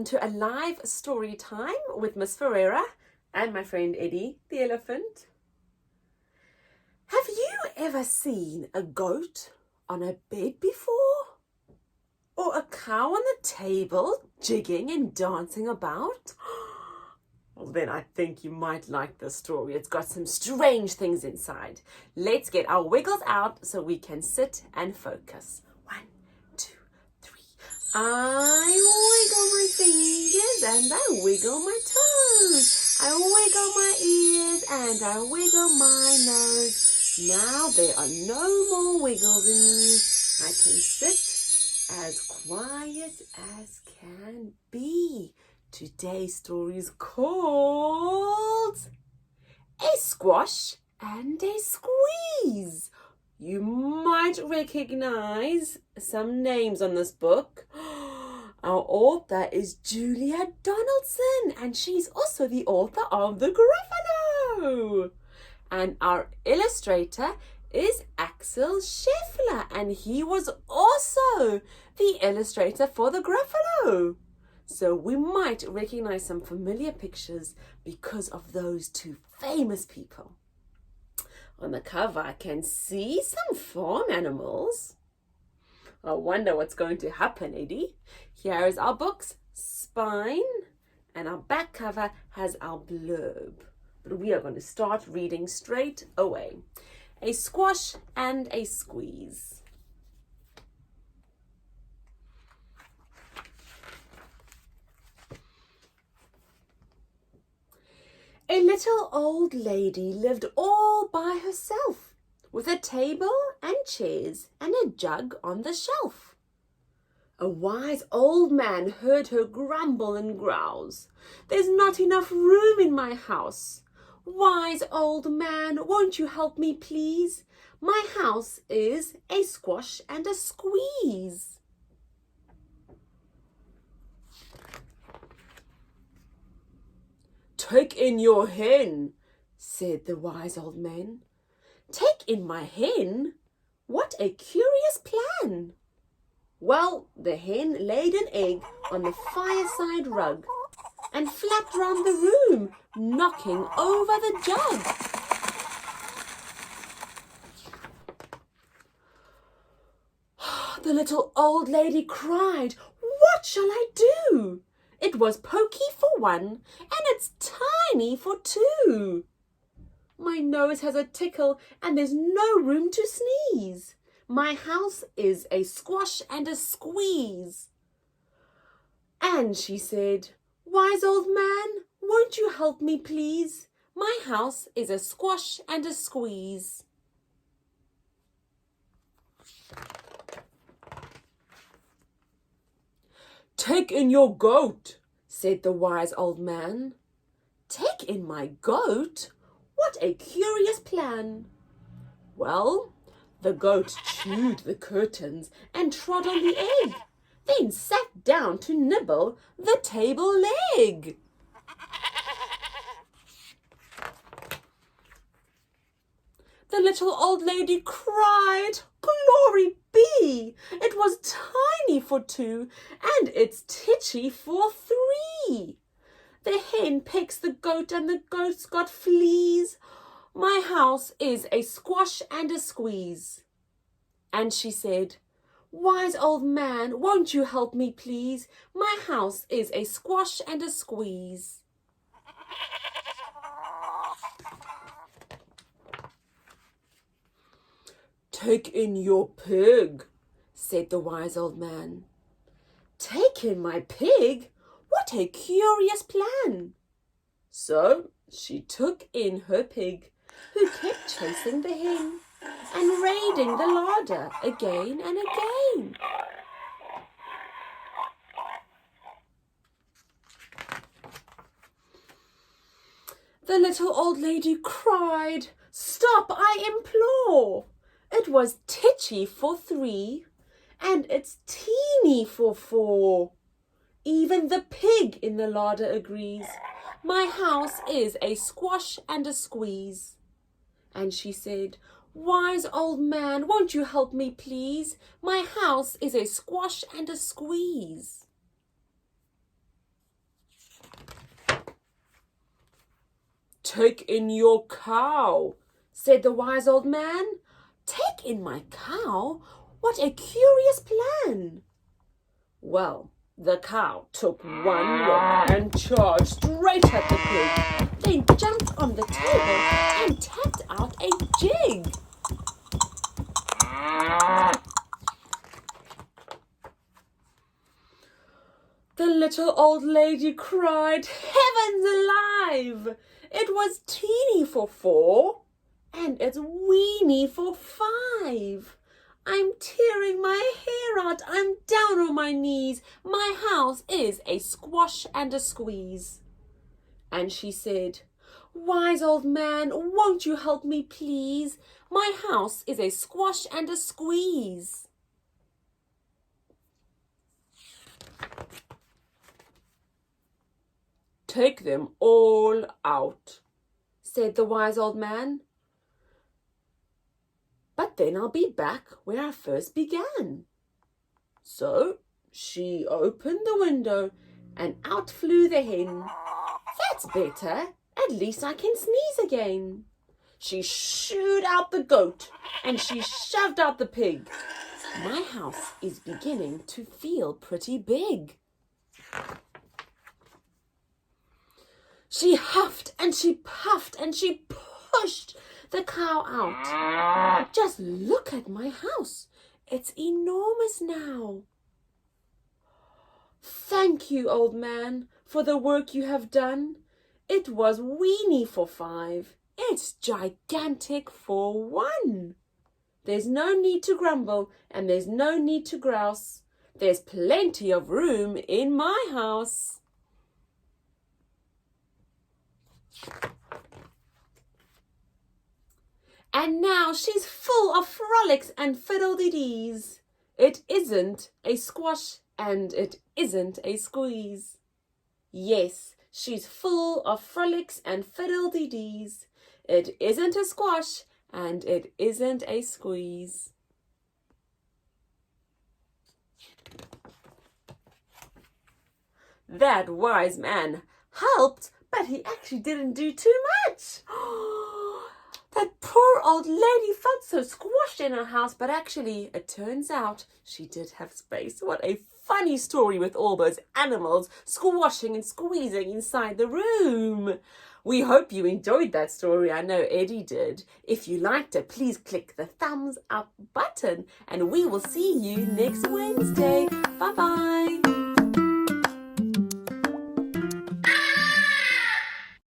welcome to a live story time with Miss Ferreira and my friend Eddie, the elephant. Have you ever seen a goat on a bed before? Or a cow on the table jigging and dancing about? Well, then I think you might like this story. It's got some strange things inside. Let's get our wiggles out so we can sit and focus. 1, 2, 3. I wiggle my fingers and I wiggle my toes. I wiggle my ears and I wiggle my nose. Now there are no more wiggles in me. I can sit as quiet as can be. Today's story is called A Squash and a Squeeze. You might recognize some names on this book. Our author is Julia Donaldson, and she's also the author of The Gruffalo. And our illustrator is Axel Scheffler, and he was also the illustrator for The Gruffalo. So we might recognize some familiar pictures because of those two famous people. On the cover, I can see some farm animals. I wonder what's going to happen, Eddie. Here is our book's spine, and our back cover has our blurb. But we are going to start reading straight away. A Squash and a Squeeze. A little old lady lived all by herself, with a table and chairs and a jug on the shelf. A wise old man heard her grumble and grouse. "There's not enough room in my house. Wise old man, won't you help me, please? My house is a squash and a squeeze." "Take in your hen," said the wise old man. "Take in my hen? What a curious plan!" Well, the hen laid an egg on the fireside rug and flapped round the room, knocking over the jug. The little old lady cried, "What shall I do? It was pokey for one, and it's tiny for two. My nose has a tickle, and there's no room to sneeze. My house is a squash and a squeeze." And she said, "Wise old man, won't you help me, please? My house is a squash and a squeeze." "Take in your goat," said the wise old man. "Take in my goat? What a curious plan!" Well, the goat chewed the curtains and trod on the egg, then sat down to nibble the table leg. The little old lady cried, "Glory be! It was tiny for two, and it's titchy for three. The hen pecks the goat, and the goat's got fleas. My house is a squash and a squeeze." And she said, "Wise old man, won't you help me, please? My house is a squash and a squeeze." "Take in your pig," said the wise old man. "Take in my pig? What a curious plan!" So she took in her pig, who kept chasing the hen and raiding the larder again and again. The little old lady cried, "Stop, I implore! It was titchy for three, and it's teeny for four. Even the pig in the larder agrees. My house is a squash and a squeeze." And she said, "Wise old man, won't you help me, please? My house is a squash and a squeeze." "Take in your cow," said the wise old man. "Take in my cow? What a curious plan!" Well, the cow took one look and charged straight at the pig, then jumped on the table and tapped out a jig. The little old lady cried, "Heavens alive! It was teeny for 4, and it's weeny for 5. I'm tearing my hair out. I'm down on my knees. My house is a squash and a squeeze." And she said, "Wise old man, won't you help me, please? My house is a squash and a squeeze." "Take them all out," said the wise old man. "But then I'll be back where I first began." So she opened the window and out flew the hen. "That's better. At least I can sneeze again." She shooed out the goat and she shoved out the pig. My house is beginning to feel pretty big. She huffed and she puffed and she pushed the cow out. "Just look at my house. It's enormous now." "Thank you, old man, for the work you have done. It was weeny for 5. It's gigantic for 1. There's no need to grumble and there's no need to grouse. There's plenty of room in my house." And now she's full of frolics and fiddle-dee-dees. It isn't a squash and it isn't a squeeze. Yes, she's full of frolics and fiddle-dee-dees. It isn't a squash and it isn't a squeeze. That wise man helped, but he actually didn't do too much. That poor old lady felt so squashed in her house, but actually, it turns out she did have space. What a funny story with all those animals squashing and squeezing inside the room. We hope you enjoyed that story. I know Eddie did. If you liked it, please click the thumbs up button, and we will see you next Wednesday. Bye-bye.